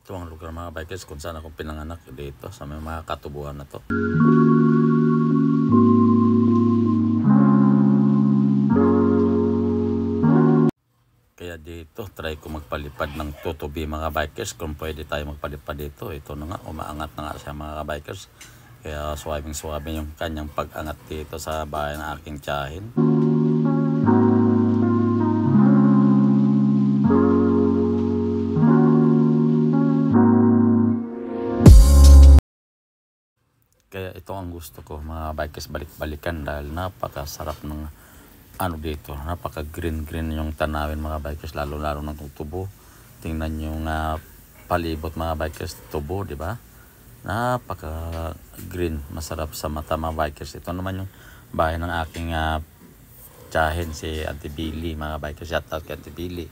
Ito ang lugar mga bikers kung saan ako pinanganak, dito sa may mga katubuan na to. Kaya dito try ko magpalipad ng tutubi mga bikers, kung pwede tayo magpalipad dito. Ito na nga, umaangat na nga siya mga bikers. Kaya swabing yung kanyang pag-angat dito sa bahay ng aking tiyahin. Kaya ito ang gusto ko mga bikers, balik-balikan, dahil napakasarap ng ano dito, napaka green yung tanawin mga bikers, lalo ng tubo. Tingnan yung palibot mga bikers, tubo, di ba? Napaka green, masarap sa mata mga bikers. Ito naman yung bahay ng aking tiyahin, si Auntie Billy mga bikers. Shout out kay Auntie Billy.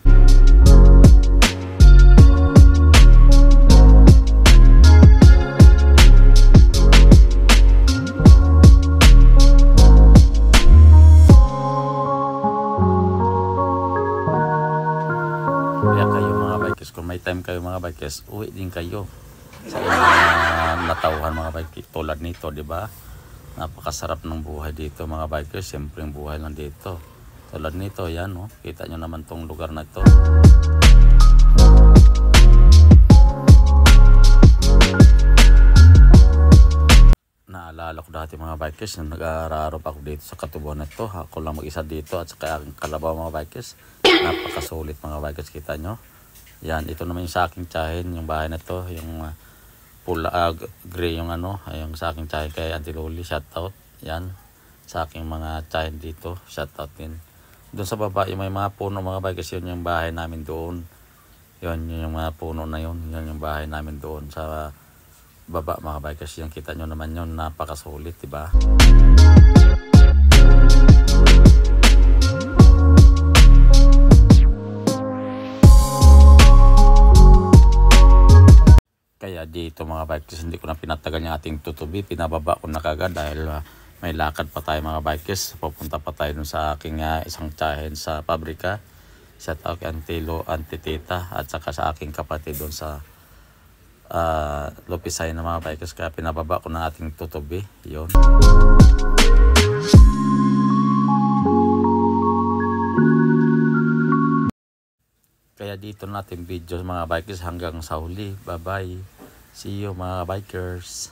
Kaya kayo mga bikers, kung may time kayo mga bikers, uwi din kayo sa natauhan mga bikers tulad nito, di ba? Napakasarap ng buhay dito mga bikers. Siyempre yung buhay lang dito tulad nito, yan oh. Kita nyo naman tong lugar na ito. Naalala ko dati mga bikers, nag-aararo pa ako dito sa katubuan na ito. Ako lang mag-isa dito at saka aking kalabaw mga bikers. Napakasulit mga bikers, kita nyo. Yan, ito naman yung sa aking tiyahin, yung bahay na ito, yung pula, gray yung yung sa aking tiyahin kay Auntie Loli, shout out. Yan, sa aking mga tiyahin dito, shout out din. Doon sa baba, yung may mga puno mga bikers, yun yung bahay namin doon. Yun yung mga puno na yun yung bahay namin doon sa baba mga bikers. Yung kita nyo naman yun, napakasulit, diba? Kaya dito mga bikers, hindi ko na pinatagal yung ating tutubi, pinababa ko na kagad dahil may lakad pa tayo mga bikers. Pupunta pa tayo dun sa aking isang tiyahin sa pabrika. Shout out kay Auntie Tita at saka sa aking kapatid dun sa Lopisay na mga bikers. Kaya pinababa ko na ating tutubi, yun. Kaya dito natin video mga bikers hanggang sa huli. Bye bye. See you mga bikers.